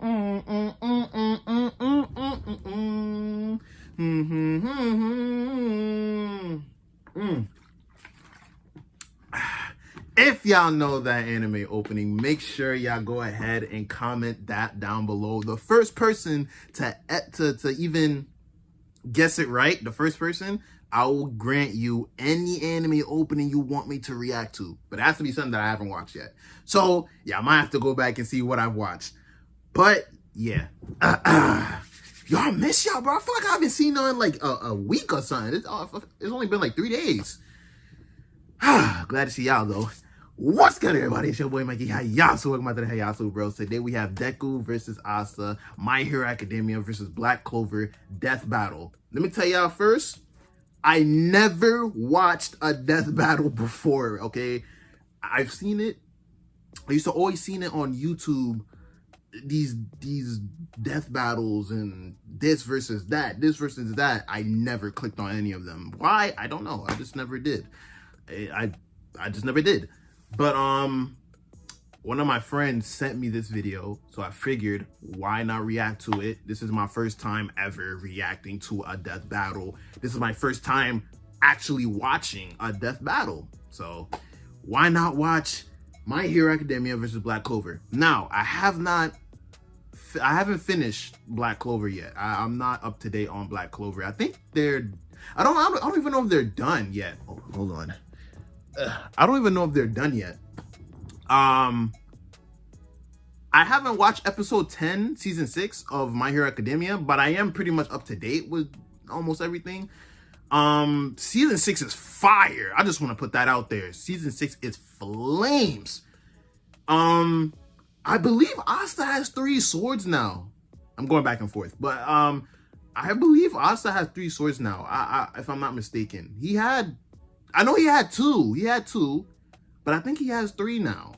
If y'all know that anime opening, make sure y'all go ahead and comment that down below. The first person to even guess it right, the first person, I will grant you any anime opening you want me to react to. But it has to be something that I haven't watched yet. So, yeah, I might have to go back and see what I've watched. But, yeah. Y'all miss y'all, bro. I feel like I haven't seen her in like a week or something. It's only been like 3 days. Glad to see y'all, though. What's good, everybody? It's your boy Mikey Hayasu. Welcome back to the Hayasu Bros. Today we have Deku versus Asta, My Hero Academia versus Black Clover Death Battle. Let me tell y'all first, I never watched a death battle before, okay? I've seen it. I used to always seen it on YouTube. These death battles and this versus that. I never clicked on any of them. Why? I don't know. I just never did. I just never did. But one of my friends sent me this video, so I figured why not react to it. This is my first time ever reacting to a death battle. This is my first time actually watching a death battle. So why not watch My Hero Academia versus Black Clover? Now, I haven't finished Black Clover yet. I'm not up to date on Black Clover. I think I don't even know if they're done yet. Oh, hold on. I don't even know if they're done yet. I haven't watched episode 10, season 6 of My Hero Academia, but I am pretty much up to date with almost everything. Season 6 is fire. I just want to put that out there. Season 6 is flames. I believe Asta has 3 swords now. I'm going back and forth, but I believe Asta has 3 swords now. If I'm not mistaken, I know he had 2. He had 2, but I think he has 3 now.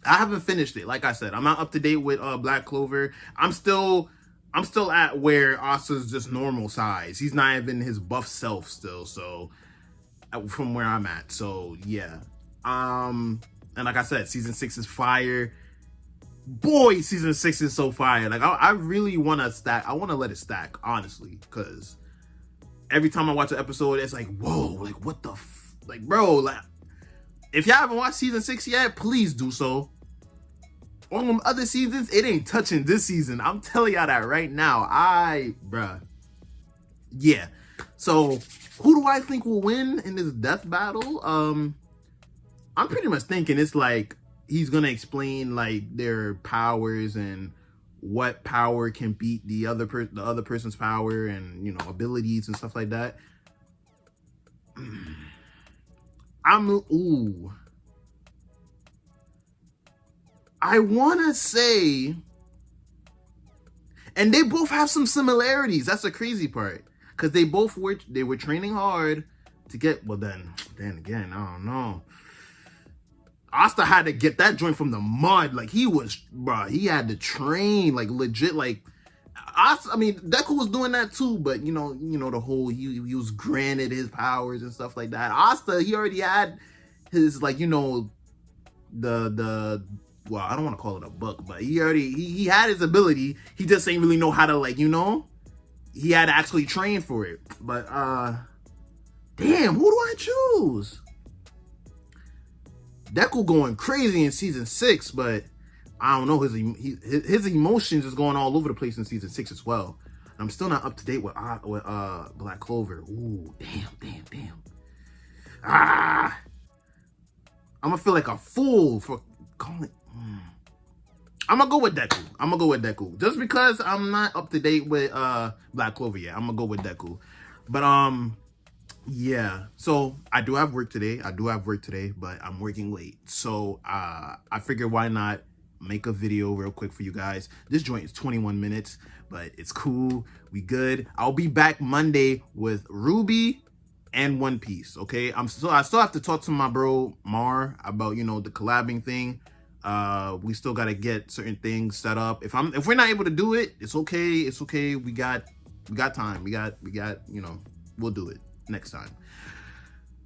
I haven't finished it. Like I said, I'm not up to date with Black Clover. I'm still at where Asta's just normal size. He's not even his buff self still. So from where I'm at. So yeah. And like I said, season 6 is fire. Boy, season 6 is so fire. Like I really want to stack. I want to let it stack, honestly, because every time I watch an episode, it's like, whoa, like what the like, bro, like if y'all haven't watched season 6 yet, please do so. On them other seasons, it ain't touching this season. I'm telling y'all that right now. Bruh. Yeah. So who do I think will win in this death battle? I'm pretty much thinking it's like he's gonna explain like their powers and what power can beat the other person's power and, you know, abilities and stuff like that. I wanna say, and they both have some similarities. That's the crazy part, because they were training hard to get. Well, then again, I don't know. Asta had to get that joint from the mud. Like he had to train like legit. Like Asta, I mean, Deku was doing that too, but you know the whole he was granted his powers and stuff like that. Asta, he already had his, like, you know, well, I don't want to call it a book, but he had his ability. He just ain't really know how to, like, you know, he had to actually train for it. But damn, who do I choose? Deku going crazy in season 6, but I don't know, his emotions is going all over the place in season 6 as well. I'm still not up to date with Black Clover. Ooh, damn. I'm gonna feel like a fool for calling it. I'm gonna go with Deku. Just because I'm not up to date with Black Clover yet. I'm gonna go with Deku. But yeah, so I do have work today, but I'm working late. So I figured why not make a video real quick for you guys. This joint is 21 minutes, but it's cool. We good. I'll be back Monday with Ruby and One Piece, okay? I still have to talk to my bro Mar about, you know, the collabing thing. We still got to get certain things set up. If we're not able to do it, it's okay. We got time. We got, you know, we'll do it next time.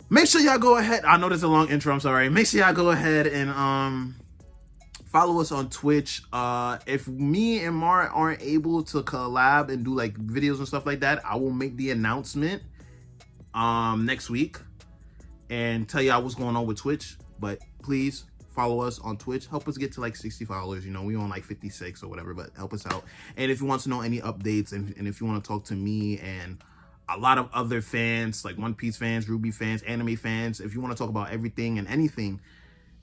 Make sure y'all go ahead. I know this is a long intro, I'm sorry. Make sure y'all go ahead and Follow us on Twitch. If me and Mar aren't able to collab and do like videos and stuff like that, I will make the announcement next week and tell y'all what's going on with Twitch. But please follow us on Twitch. Help us get to like 60 followers. You know, we on like 56 or whatever, but help us out. And if you want to know any updates and if you want to talk to me and a lot of other fans, like One Piece fans, Ruby fans, anime fans, if you want to talk about everything and anything,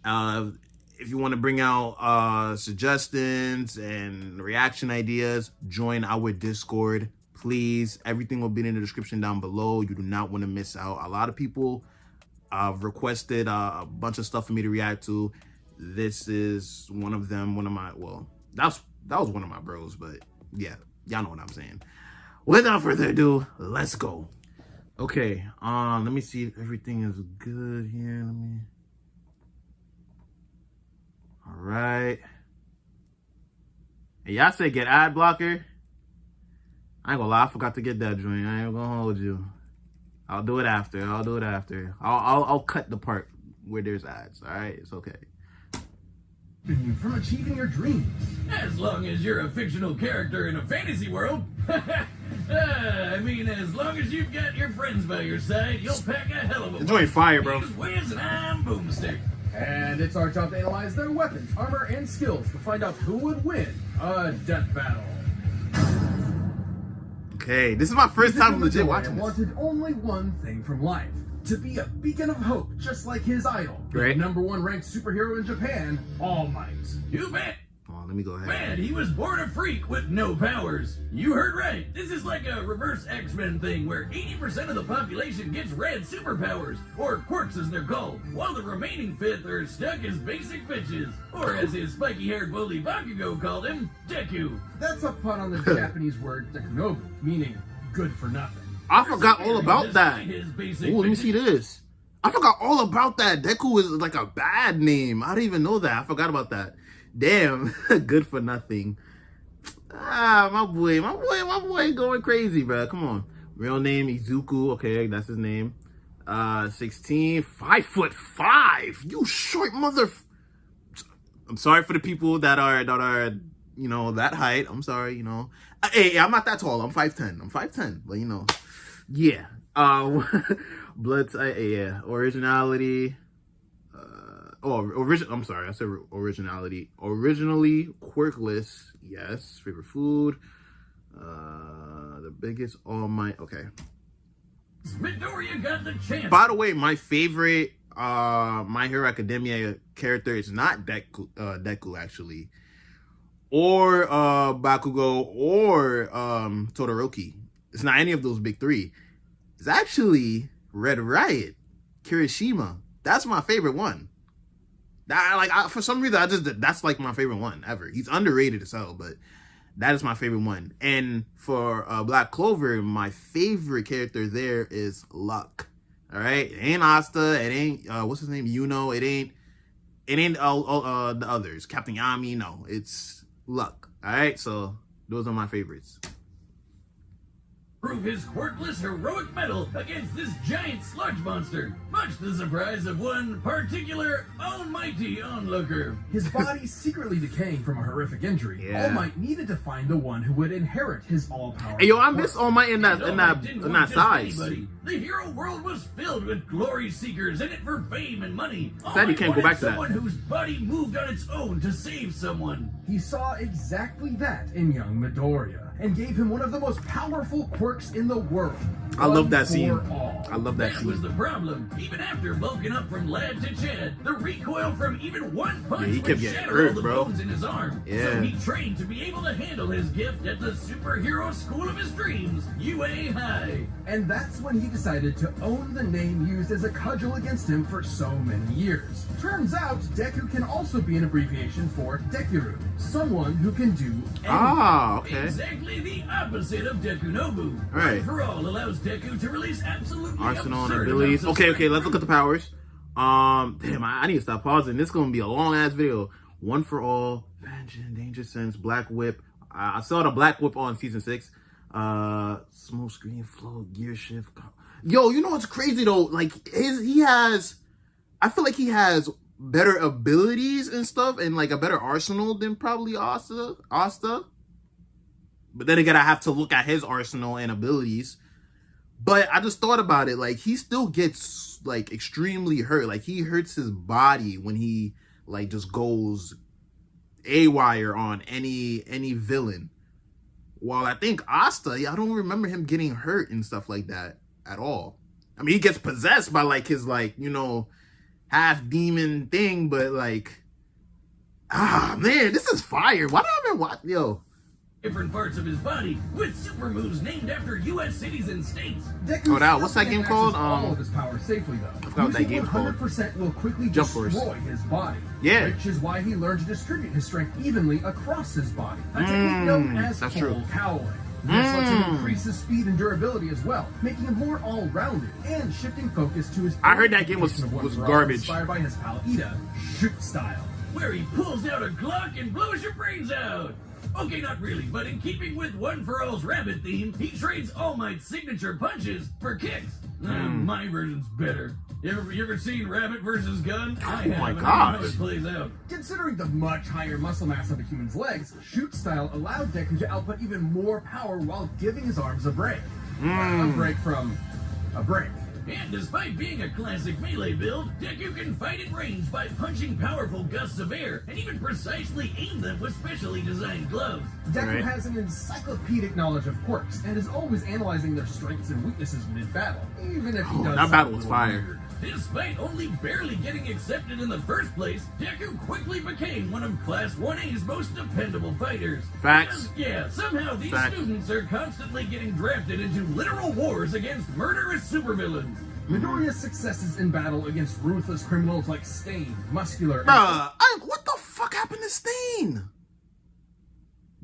if you want to bring out suggestions and reaction ideas, join our Discord, please. Everything will be in the description down below. You do not want to miss out. A lot of people requested a bunch of stuff for me to react to. This is one of them. Well, that was one of my bros, but yeah, y'all know what I'm saying. Without further ado, let's go. Okay, let me see if everything is good here. All right. And y'all say get ad blocker. I ain't gonna lie, I forgot to get that joint. I ain't gonna hold you. I'll do it after. I'll cut the part where there's ads. All right, it's okay. From achieving your dreams. As long as you're a fictional character in a fantasy world. I mean, as long as you've got your friends by your side, you'll pack a hell of a Enjoy fire, bro. Wiz and I'm Boomstick. And it's our job to analyze their weapons, armor, and skills to find out who would win a death battle. Okay, this is my first time legit watching this. Wanted only one thing from life. To be a beacon of hope, just like his idol. Right. The #1 ranked superhero in Japan, All Might. You bet. Oh, let me go ahead. Man, he was born a freak with no powers. You heard right. This is like a reverse X-Men thing where 80% of the population gets red superpowers, or quirks as they're called, while the remaining fifth are stuck as basic bitches, or as his spiky-haired bully Bakugo called him, Deku. That's a pun on the Japanese word Dekunobu, meaning good for nothing. I forgot all about that. Ooh, let me see this. I forgot all about that. Deku is like a bad name. I didn't even know that. I forgot about that. Damn, good for nothing. Ah, my boy going crazy, bro. Come on. Real name, Izuku. Okay, that's his name. 16, 5'5". You short mother. I'm sorry for the people that are, you know, that height. I'm sorry, you know. Hey, I'm not that tall. I'm 5'10". I'm 5'10", but you know. Yeah. Blood type, yeah. Originality. I'm sorry, I said originality. Originally quirkless, yes. Favorite food. The biggest All Might. Okay. Midoriya got the chance. By the way, my favorite My Hero Academia character is not Deku actually, or Bakugo, or Todoroki. It's not any of those big three. It's actually Red Riot, Kirishima. That's my favorite one. For some reason, that's like my favorite one ever. He's underrated as hell, but that is my favorite one. And for Black Clover, my favorite character there is Luck. All right, it ain't Asta. It ain't what's his name? Yuno. It ain't all the others. Captain Yami. No, it's Luck. All right, so those are my favorites. Prove his quirkless heroic mettle against this giant sludge monster, much to the surprise of one particular almighty onlooker. His body secretly decaying from a horrific injury. Yeah. All Might needed to find the one who would inherit his all-powerful. Hey, yo, I miss All Might in that size. Anybody. The hero world was filled with glory seekers in it for fame and money. Sad he can't go back to that. Someone whose body moved on its own to save someone. He saw exactly that in young Midoriya, and gave him one of the most powerful quirks in the world. I love that scene. All. I love that That scene. was the problem. Even after bulking up from lad to Chad, the recoil from even one punch Yeah, he would kept getting shatter hurt, all the bro. bones in his arm. Yeah. So he trained to be able to handle his gift at the superhero school of his dreams, UA High. And that's when he decided to own the name used as a cudgel against him for so many years. Turns out, Deku can also be an abbreviation for Dekiru, someone who can do anything. Ah, okay. Exactly the opposite of Dekunobu. Right. One for All allows Deku to release absolutely Arsenal and absurd abilities. amounts of Okay, let's look at the powers. Damn, I need to stop pausing. This is gonna be a long ass video. One for All, Vengeance, Danger Sense, Black Whip. I saw the Black Whip on season 6. Smoke Screen, Flow, Gear Shift. Yo, you know what's crazy though? Like he has, I feel like he has better abilities and stuff, and like a better arsenal than probably Asta. But then again, I have to look at his arsenal and abilities. But I just thought about it, like he still gets like extremely hurt. Like he hurts his body when he like just goes AWire on any villain. While I think Asta, I don't remember him getting hurt and stuff like that at all. I mean, he gets possessed by like his like, you know, half demon thing, but like, man, this is fire. Why do I even watch? Yo. Different parts of his body with super moves named after U.S. cities and states. Deku What's that game called? All of his power safely though. I forgot what that game's called. 100% will quickly Jump Force. destroy his body. Yeah. Which is why he learned to distribute his strength evenly across his body. A technique known as that's full true. cowling. This lets him increase his speed and durability as well, making him more all-rounded and shifting focus to his. I heard that game was garbage. Inspired by his pal Ida, shoot style. Where he pulls out a Glock and blows your brains out. Okay, not really, but in keeping with One For All's rabbit theme, he trades All Might's signature punches for kicks. My version's better. You ever seen Rabbit versus Gun? I have, my and I know gosh. how it plays out. Considering the much higher muscle mass of a human's legs, shoot style allowed Deku to output even more power while giving his arms a break. A break from a break. And despite being a classic melee build, Deku can fight in range by punching powerful gusts of air and even precisely aim them with specially designed gloves. Deku has an encyclopedic knowledge of quirks and is always analyzing their strengths and weaknesses mid-battle, even if he does. That battle was fire. Weird. Despite only barely getting accepted in the first place, Deku quickly became one of Class 1A's most dependable fighters. Facts. Yeah, somehow these Facts. students are constantly getting drafted into literal wars against murderous supervillains. Midoriya's successes in battle against ruthless criminals like Stain, Muscular, What the fuck happened to Stain?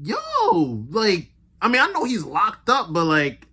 Yo, like, I mean, I know he's locked up, but like,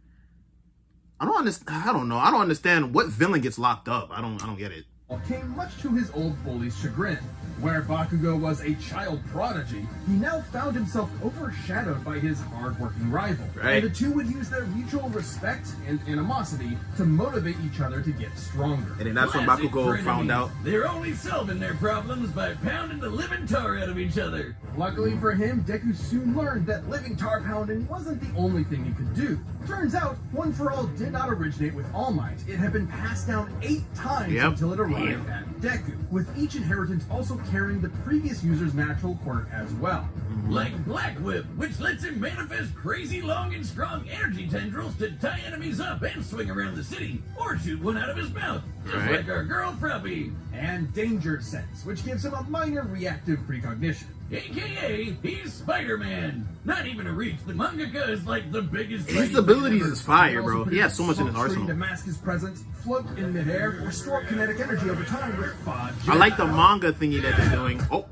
I don't understand. I don't know. I don't understand what villain gets locked up. I don't get it. came much to his old bully's chagrin. Where Bakugo was a child prodigy, he now found himself overshadowed by his hard-working rival. Right. And the two would use their mutual respect and animosity to motivate each other to get stronger. And then that's when Classic Bakugo found frenemies. out. They're only solving their problems by pounding the living tar out of each other. Luckily for him, Deku soon learned that living tar pounding wasn't the only thing he could do. Turns out, One For All did not originate with All Might. It had been passed down 8 times until it arrived at Deku, with each inheritance also carrying the previous user's natural quirk as well. Like Black Whip, which lets him manifest crazy long and strong energy tendrils to tie enemies up and swing around the city, or shoot one out of his mouth, just Right. like our girl Fruppy. And Danger Sense, which gives him a minor reactive precognition. AKA, he's Spider-Man. Not even a reach. The mangaka is like the biggest. His fighting abilities fan is ever. fire, bro. He has so much in his Smoke screen arsenal. to mask his presence, float in midair, or store kinetic energy over time with Fa I like the manga thingy that they're doing. Oh,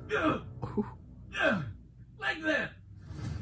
Like that.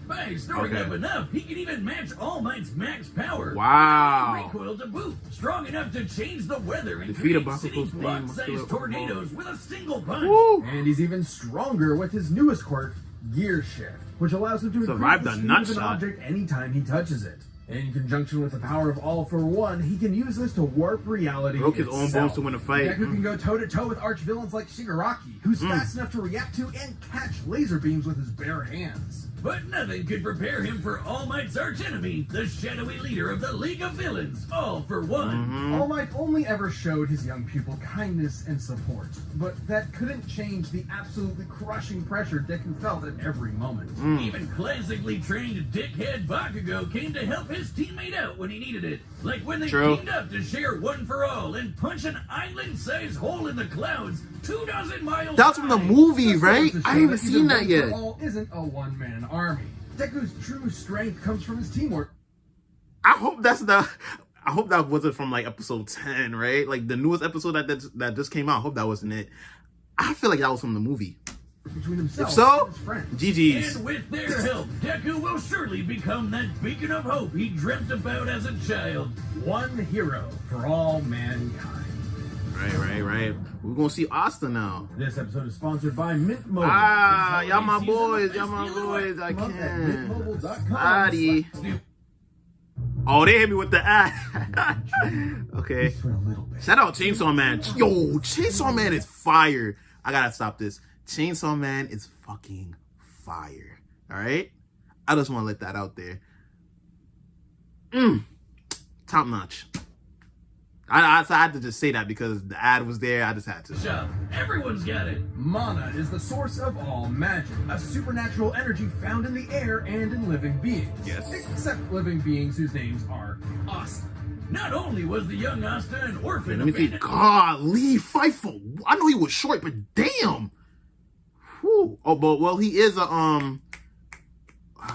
By storing Okay. up enough, he can even match All Might's max power. wow. Recoil to boot, strong enough to change the weather and Defeat a create city Bakugo's block-sized theme. tornadoes with a single punch. Woo. And he's even stronger with his newest quirk, Gear Shift, which allows him to Survived increase a the nut speed of an shot. object anytime he touches it. In conjunction with the power of All For One, he can use this to warp reality Broke his own itself. bones to win a fight. Deku can go toe-to-toe with arch-villains like Shigaraki, who's fast enough to react to and catch laser beams with his bare hands. But nothing could prepare him for All Might's archenemy, the shadowy leader of the League of Villains, All For One. All Might only ever showed his young pupil kindness and support, but that couldn't change the absolutely crushing pressure Deku felt at every moment. Even classically trained dickhead Bakugo came to help his teammate out when he needed it. Like when they True. teamed up to share One For All and punch an island-sized hole in the clouds 24 miles That's from the high. movie, Just right? goes to I show ain't even even seen that One For yet. All isn't a one-man army. Deku's true strength comes from his teamwork. I hope that wasn't from like episode 10, right? Like the newest episode that just came out. I hope that wasn't it. I feel like that was from the movie. Between himself If so, and his friends. GG's. And with their help, Deku will surely become that beacon of hope he dreamt about as a child. One hero for all mankind. Right. We're gonna see Asta now. This episode is sponsored by Mint Mobile. Y'all my season boys. is Y'all my stealing boys. I Come up at can't. mintmobile.com. Addy. Oh, they hit me with the okay. For a little bit. Shout out Chainsaw Man. Yo, Chainsaw Man is fire. I gotta stop this. Chainsaw Man is fucking fire. All right? I just want to let that out there. Top notch. I had to just say that because the ad was there. I just had to. Shut up. Everyone's got it. Mana is the source of all magic, a supernatural energy found in the air and in living beings. Yes. Except living beings whose names are Asta. Not only was the young Asta an orphan, Let me see. God, Lee Fifo. I know he was short, but damn. Whew. Oh, but well, he is a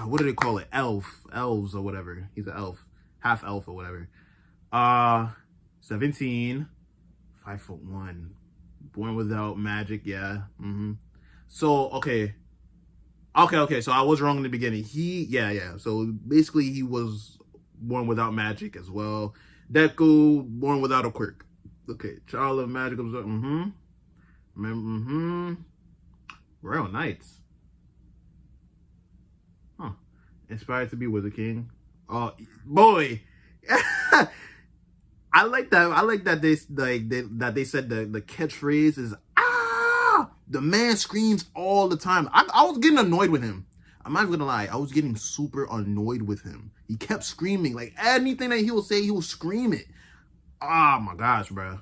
what do they call it? Elves or whatever. He's an elf, half elf or whatever. 17, 5'1", born without magic. Yeah. So okay. So I was wrong in the beginning. Yeah. So basically, he was born without magic as well. Deku, born without a quirk. Okay, child of magic. Royal Knights. Huh. Inspired to be Wizard King. Oh boy. I like that they said the catchphrase is the man screams all the time. I was getting annoyed with him. I'm not gonna lie, I was getting super annoyed with him. He kept screaming. Like anything that he will say, he will scream it. Oh my gosh, bro.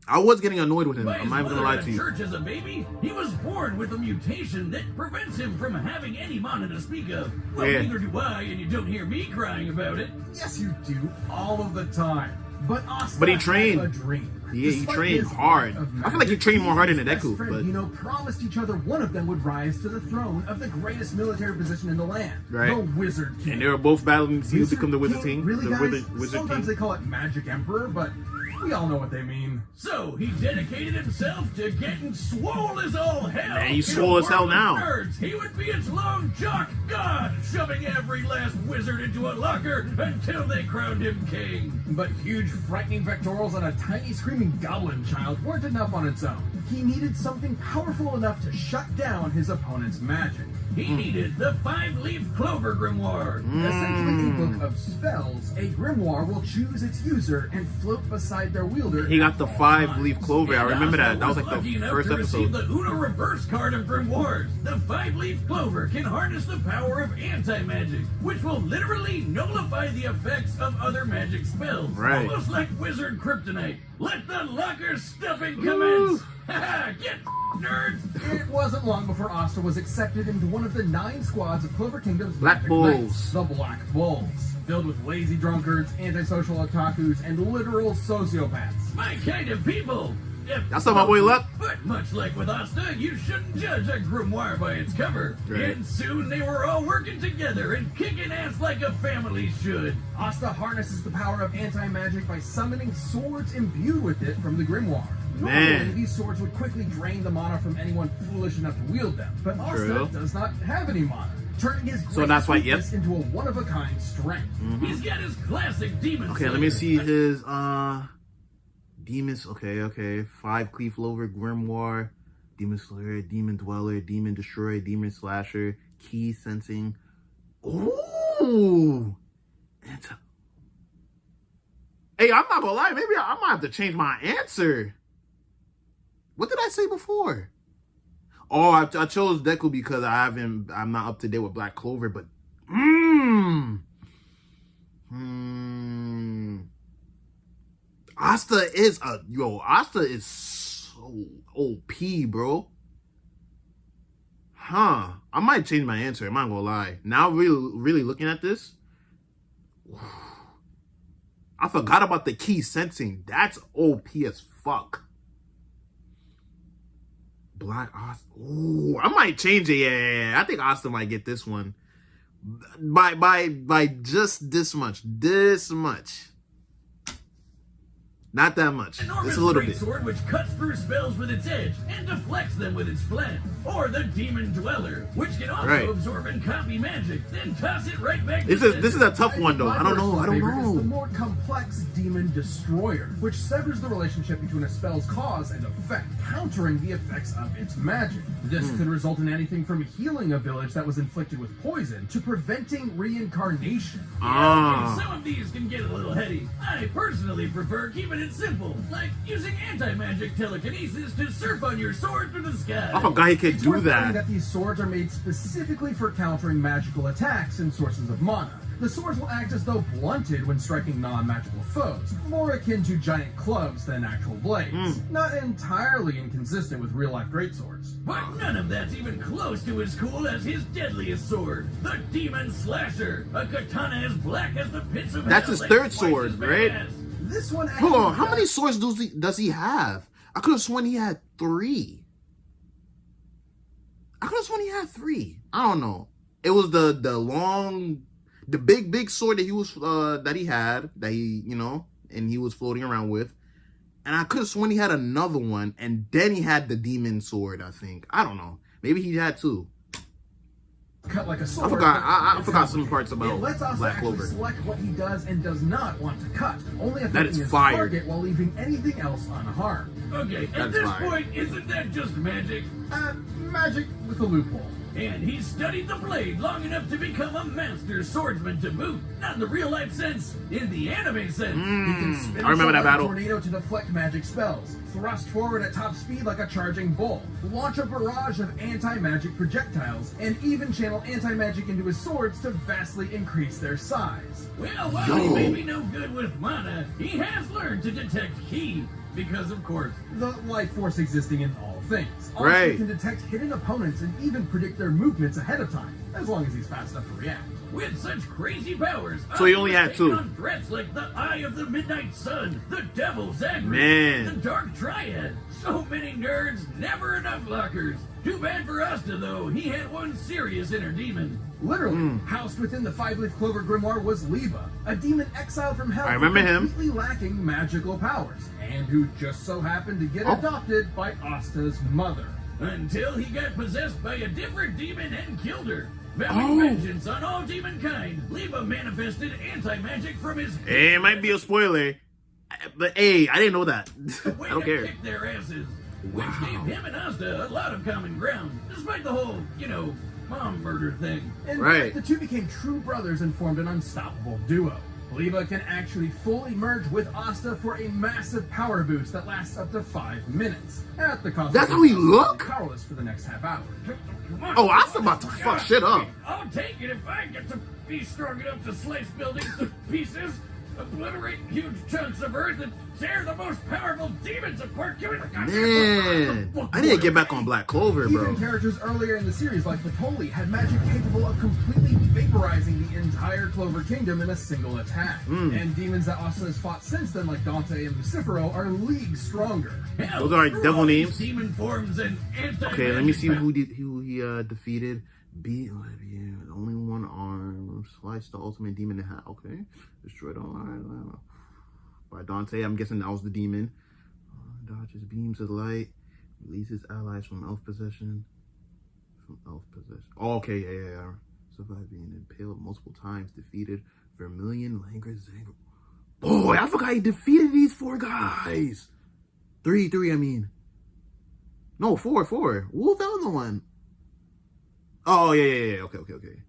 I was getting annoyed with him. I'm not even gonna lie to you. Church as a baby, he was born with a mutation that prevents him from having any mana to speak of. Well, neither do I, and you don't hear me crying about it. Yes, you do, all of the time. But Asta he trained. had a dream. Yeah, he Despite trained his hard. lack of I feel like he magic, trained more hard than his Deku, best friend, but Hino promised each other one of them would rise to the throne of the greatest military position in the land, right. the Wizard King. And they were both battling to become the Wizard King. Really, the guys? Wizard Sometimes King. they call it Magic Emperor, but we all know what they mean. So he dedicated himself to getting swole as all hell. Man, he's swole as hell now. Nerds, he would be its lone jock god, shoving every last wizard into a locker until they crowned him king. But huge, frightening pectorals and a tiny, screaming goblin child weren't enough on its own. He needed something powerful enough to shut down his opponent's magic. He needed the 5-leaf Clover grimoire. Essentially a book of spells, a grimoire will choose its user and float beside their wielder. He got the 5-leaf Clover. I remember that. That was like the first episode. The Uno reverse card of grimoires. The 5-leaf Clover can harness the power of anti-magic, which will literally nullify the effects of other magic spells. Right. Almost like wizard kryptonite. Let the locker stuffing commence. Get nerds. It wasn't long before Asta was accepted into one of the 9 squads of Clover Kingdom's Black Magic Bulls. Knights, the Black Bulls, filled with lazy drunkards, antisocial otakus, and literal sociopaths. My kind of people. That's not my boy Luck. But much like with Asta, you shouldn't judge a grimoire by its cover. Right. And soon they were all working together and kicking ass like a family should. Asta harnesses the power of anti-magic by summoning swords imbued with it from the grimoire. Man. Normally, these swords would quickly drain the mana from anyone foolish enough to wield them, but Asta True. does not have any mana, turning his So that's why, weakness into a one-of-a-kind strength. He's got his classic demon. Okay, let me see his demons. Okay. 5 Cleave Clover grimoire, demon slayer, demon dweller, demon destroyer, demon slasher, key sensing. Ooh. Hey, I'm not gonna lie. Maybe I might have to change my answer. What did I say before? Oh, I chose Deku because I'm not up to date with Black Clover, but Asta is Asta is so OP, bro. Huh. I might change my answer. I'm not gonna lie. Now really looking at this, I forgot about the key sensing. That's OP as fuck. Black Asta. Ooh, I might change it. Yeah. I think Asta might get this one. By just this much. This much. Not that much. Just a little bit. Sword which cuts through spells with its edge and deflects them with its flat. Or the Demon Dweller, which can also absorb and copy magic, then toss it right back. This is a tough one though. I don't know. Is the more complex Demon Destroyer, which severs the relationship between a spell's cause and effect, countering the effects of its magic. This could result in anything from healing a village that was inflicted with poison to preventing reincarnation. Some of these can get a little heady. I personally prefer keeping it it simple, like using anti-magic telekinesis to surf on your sword through the sky. I forgot he could It's do worth noting that. that these swords are made specifically for countering magical attacks and sources of mana. The swords will act as though blunted when striking non-magical foes, more akin to giant clubs than actual blades. Not entirely inconsistent with real-life greatswords. But none of that's even close to as cool as his deadliest sword, the Demon Slasher, a katana as black as the pits of That's hell his and third twice sword, as right? badass. This one Hold on, how actually many swords does he have? I could have sworn he had 3. I don't know. It was the big sword that he was and he was floating around with. And I could have sworn he had another one, and then he had the demon sword, I think. I don't know. Maybe he had 2. cut like a sword. I forgot some parts about it lets Asta Black actually Clover. select what he does and does not want to cut, only That affecting is his fire. target while leaving anything else unharmed. Okay, at That's this fire. point, isn't that just magic? Magic with a loophole. And he studied the blade long enough to become a master swordsman to boot. Not in the real life sense, in the anime sense. He can spin I remember that himself like battle. a tornado to deflect magic spells, thrust forward at top speed like a charging bull, launch a barrage of anti-magic projectiles, and even channel anti-magic into his swords to vastly increase their size. Well, while he may be no good with mana, he has learned to detect ki. Because, of course, The life force existing in all things. Asta Right. can detect hidden opponents and even predict their movements ahead of time, as long as he's fast enough to react. with such crazy powers, So he Asta only was had taking 2. on threats like the Eye of the Midnight Sun, the Devil Zagreus, Man. the Dark Triad. So many nerds, never enough lockers. Too bad for Asta, though. He had one serious inner demon. Literally, housed within the five-leaf clover grimoire was Liebe, a demon exiled from hell I remember him. completely lacking magical powers, and who just so happened to get Oh. adopted by Asta's mother. Until he got possessed by a different demon and killed her. Oh. Vowing vengeance on all demonkind, Liebe manifested anti-magic from his Hey, it might be a spoiler, but hey, I didn't know that. way I don't to care. kick their asses. Which Wow. gave him and Asta a lot of common ground, despite the whole, mom murder thing. In Right. fact, the two became true brothers and formed an unstoppable duo. Liebe can actually fully merge with Asta for a massive power boost that lasts up to 5 minutes. At the cost That's of how he being look? powerless for the next half hour. Come on. Oh, Asta about to fuck shit up. I'll take it if I get to be strong enough to slice buildings to pieces, obliterate huge chunks of earth, and tear the most powerful demons apart. Give me the Man, I need to get back on Black Clover, bro. Even characters earlier in the series, like Patoli, had magic capable of completely vaporizing the entire Clover Kingdom in a single attack. And demons that Asta has fought since then, like Dante and Lucifero, are leagues stronger. Hell, Those are through devil all these names. Demon forms and Okay, let me see anti-magic who he defeated. Only one arm. Slice the ultimate demon in half. Okay, destroyed all right. By Dante, I'm guessing that was the demon. Dodges beams of light. Releases allies from elf possession. Oh, okay, yeah. Survived being impaled multiple times. Defeated Vermilion, Langris, Zangro. Boy, I forgot he defeated these 4 guys. 3, I mean. No, 4. What was the other one? Oh, yeah. Okay.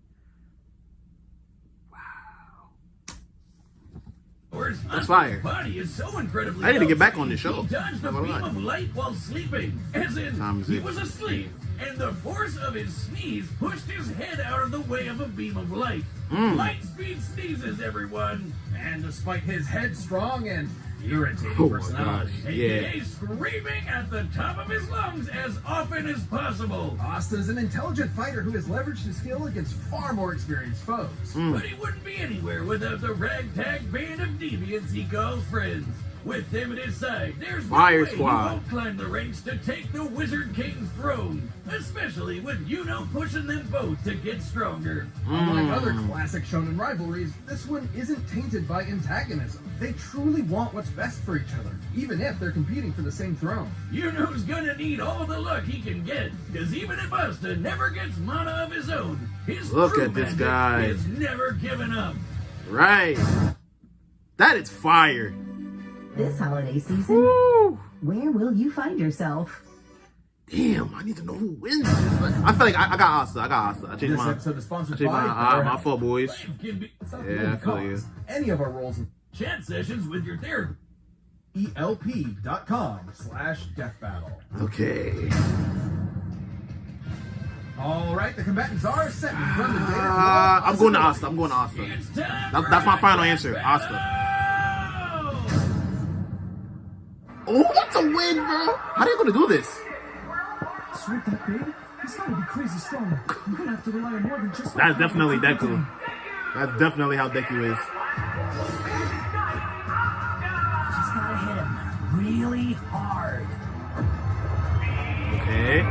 powers. That's fire. His body is so incredibly I need to get back healthy, on this show. He dodged a Not gonna beam lie. of light while sleeping. As in, Times he it. was asleep, and the force of his sneeze pushed his head out of the way of a beam of light. Light speed sneezes, everyone. And despite his headstrong and irritating Oh my personality, gosh. AKA Yeah. screaming at the top of his lungs as often as possible. Asta is an intelligent fighter who has leveraged his skill against far more experienced foes. But he wouldn't be anywhere without the ragtag band of deviants he calls friends. With them at his side, there's Fire no way Squad. he won't climb the ranks to take the Wizard King's throne. Especially with Yuno pushing them both to get stronger. Unlike other classic shonen rivalries, this one isn't tainted by antagonism. They truly want what's best for each other, even if they're competing for the same throne. Yuno's gonna need all the luck he can get, because even if Asta never gets mana of his own, his Look true at this magic guy. is never given up. Right. That is fire. This holiday season, Woo. where will you find yourself? Damn, I need to know who wins this. I feel like I got Asta. I changed This my. episode is sponsored changed by my fault, boys. Life can be It's not Yeah, the I feel only you. cause. Any of our roles in chat sessions with your therapist. elp.com/deathbattle. Okay. All right, the combatants are set. We've run the data. I'm going to Asta. I'm going to Asta. That's my final answer. Asta. Oh, that's a win, bro. How are you going to do this? Sweep that big? He's got to be crazy strong. You're going to have to rely on more than just... That's definitely Deku. That's definitely how Deku is. Just gotta hit him really hard. Okay.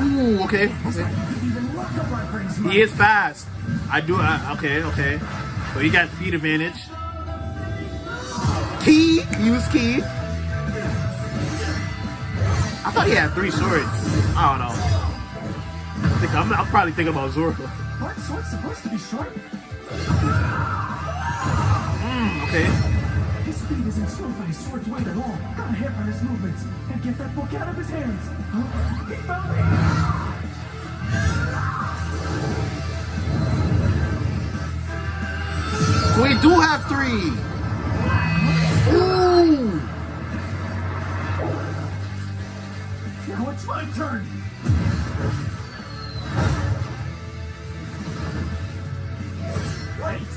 Ooh, okay. He is fast. Okay. So he got speed advantage. Key. Use key. I thought he had 3 swords. I don't know. I'm probably thinking about Zoro. What sword's supposed to be short? Okay. His speed isn't slowed by his sword's weight at all. Gotta hamper his movements and get that book out of his hands. He found me. So we do have 3. Ooh. Now it's my turn. Wait,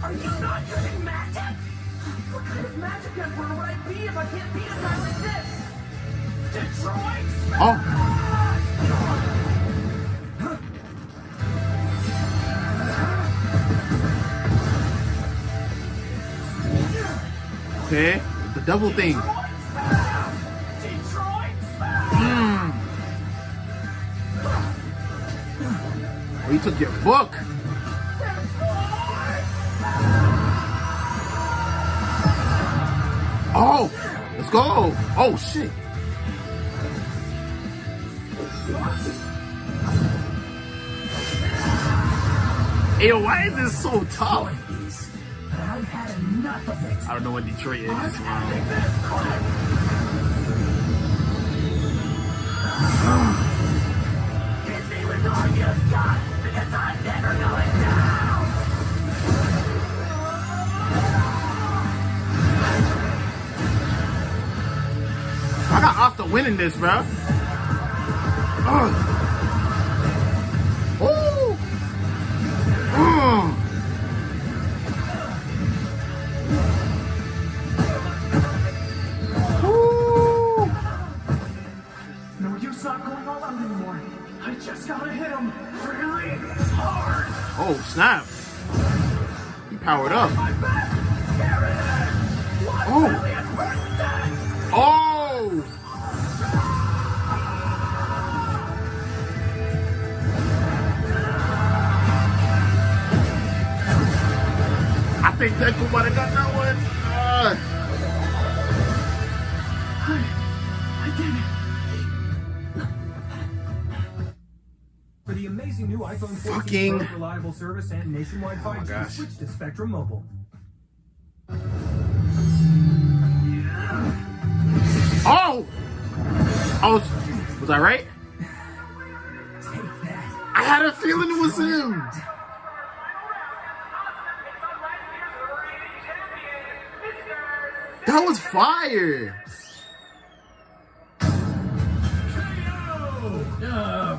are you not using magic? What kind of magic emperor would I be if I can't beat a guy like this? Detroit! Oh. Okay, the double thing. Oh, you took your book. Oh, let's go. Oh, shit. Hey, why is this so tough? But I've had enough of it. I don't know what Detroit is. Hit me with all you've got, because I'm never going down. I got Asta winning this, bro. No use not going all out anymore. I just gotta hit him really hard. Oh, snap. He powered up. Oh. Oh. I think Deku might have got that one. I did it. For the amazing new iPhone 14 Pro, reliable service and nationwide 5G, switch to Spectrum Mobile. Oh! Oh, was I right? I had a feeling it was him. That was fire.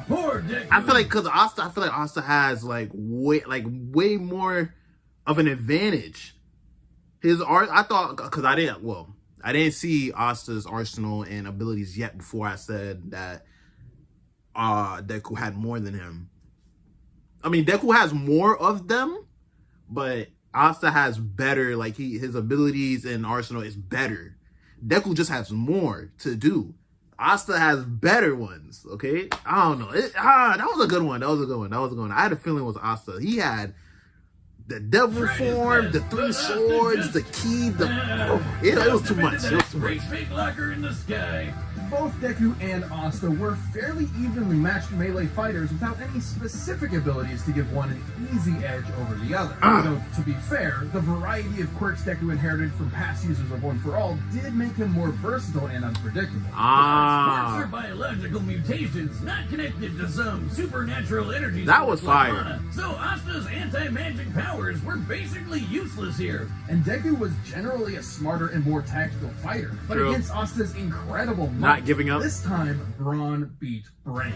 Poor Deku. I feel like Asta has like way more of an advantage. His art, I thought, because I didn't see Asta's arsenal and abilities yet before I said that Deku had more than him. I mean, Deku has more of them, but Asta has better, like his abilities and arsenal is better. Deku just has more to do. Asta has better ones, okay? I don't know. That was a good one. I had a feeling it was Asta. He had the devil form, the 3 swords, the key, it was too much. It was too much. Great big locker in the sky. Both Deku and Asta were fairly evenly matched melee fighters without any specific abilities to give one an easy edge over the other. Though, to be fair, the variety of quirks Deku inherited from past users of One For All did make him more versatile and unpredictable. Quirks are biological mutations, not connected to some supernatural energy. That was fire. So Asta's anti-magic powers were basically useless here. And Deku was generally a smarter and more tactical fighter. But True. against Asta's incredible Not giving up. this time, brawn beat brains.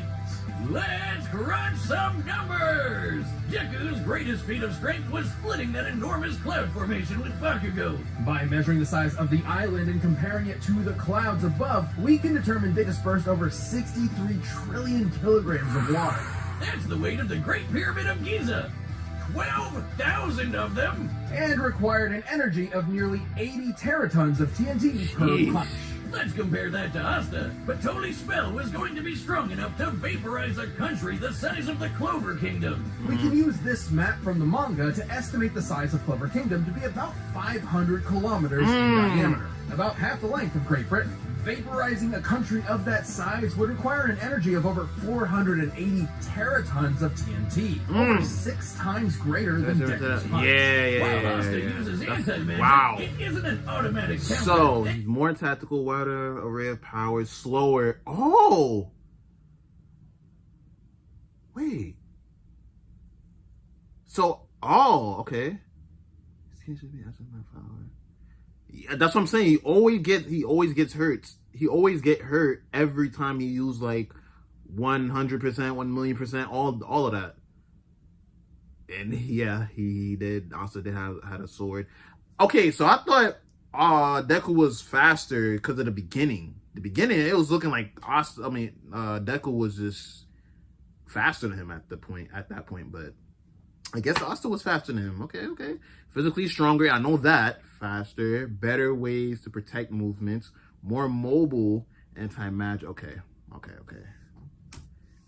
Let's crunch some numbers! Deku's greatest feat of strength was splitting that enormous cloud formation with Bakugo. By measuring the size of the island and comparing it to the clouds above, we can determine they dispersed over 63 trillion kilograms of water. That's the weight of the Great Pyramid of Giza. 12,000 of them! And required an energy of nearly 80 teratons of TNT per punch. Let's compare that to Asta, but Tony's spell was going to be strong enough to vaporize a country the size of the Clover Kingdom. We can use this map from the manga to estimate the size of Clover Kingdom to be about 500 kilometers in diameter, about half the length of Great Britain. Vaporizing a country of that size would require an energy of over 480 teratons of TNT, over 6 times greater than Deku's punch. While Asta uses anti-magic, wow. it isn't an automatic counter. So, more tactical, wider array of powers, slower. Oh! Wait. So, okay. Yeah, that's what I'm saying. He always gets hurt. He always get hurt every time he use like 100%, 1,000,000%, all of that. And yeah, he did. Also, did had a sword. Okay, so I thought Deku was faster because of the beginning. The beginning, it was looking like Deku was just faster than him at that point. But I guess Asta was faster than him. Okay. Physically stronger, I know that. Faster, better ways to protect movements, more mobile, anti-magic. Okay.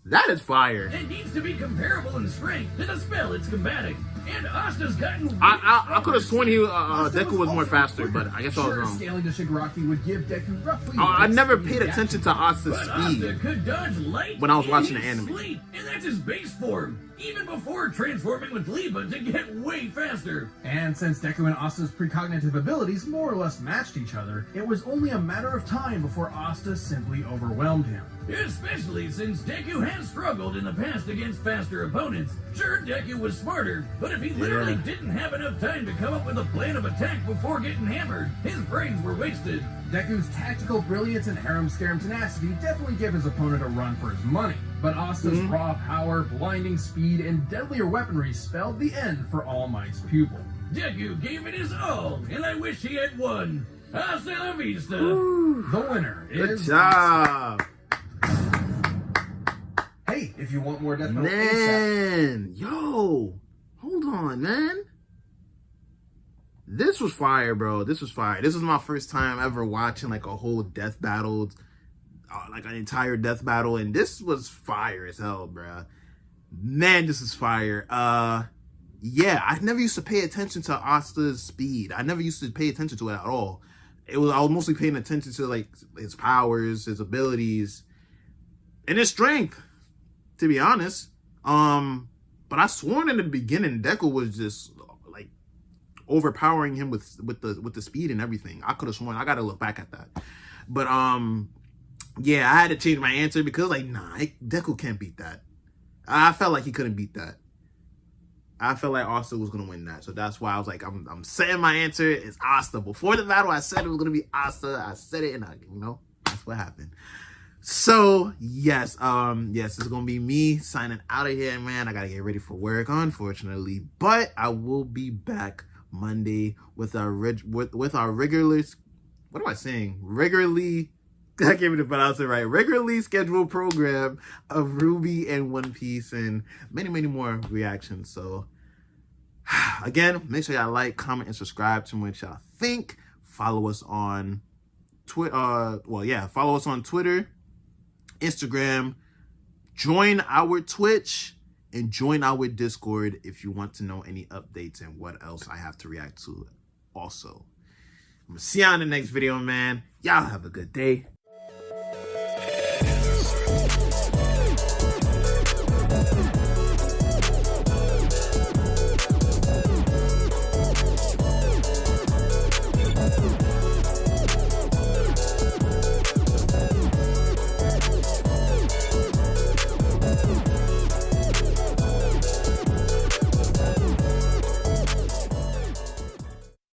That is fire. It needs to be comparable in strength to the spell it's combating. And Asta's gotten I could have sworn Deku was more faster, but I guess I was wrong. Scaling to Shigaraki would give Deku roughly. I never paid attention to Asta's But Asta speed could dodge light when I was watching in the his anime. sleep, and that's his base form. Even before transforming with Liebe to get way faster. And since Deku and Asta's precognitive abilities more or less matched each other, it was only a matter of time before Asta simply overwhelmed him. Especially since Deku has struggled in the past against faster opponents. Sure, Deku was smarter, but if he literally didn't have enough time to come up with a plan of attack before getting hammered, his brains were wasted. Deku's tactical brilliance and harem-scarum tenacity definitely give his opponent a run for his money. But Asta's raw power, blinding speed, and deadlier weaponry spelled the end for All Might's pupil. Deku gave it his all, and I wish he had won. Hasta la vista. The winner Good is... job. Hey, if you want more Death Note Man, yo, hold on, man. This was fire, bro. This was fire. This was my first time ever watching like a whole death battle, like an entire death battle, and this was fire as hell, bro. Man, this is fire. Yeah, I never used to pay attention to Asta's speed. I never used to pay attention to it at all. I was mostly paying attention to like his powers, his abilities, and his strength, to be honest. But I sworn in the beginning Deku was just like overpowering him with the speed and everything. I could have sworn. I gotta look back at that. But yeah, I had to change my answer because like, nah, Deku can't beat that. I felt like he couldn't beat that. I felt like Asta was gonna win that, so that's why I was like, I'm saying my answer is Asta. Before the battle, I said it was gonna be Asta. I said it, and that's what happened. So yes, yes, it's gonna be me signing out of here, man. I gotta get ready for work, unfortunately, but I will be back Monday with our regularly. What am I saying? Regularly. I can't even pronounce it right. Regularly scheduled program of Ruby and One Piece and many, many more reactions. So again, make sure y'all like, comment, and subscribe to what y'all think. Follow us on Twitter. Follow us on Twitter, Instagram. Join our Twitch. and join our Discord if you want to know any updates and what else I have to react to also. I'm gonna see you on the next video, man. Y'all have a good day.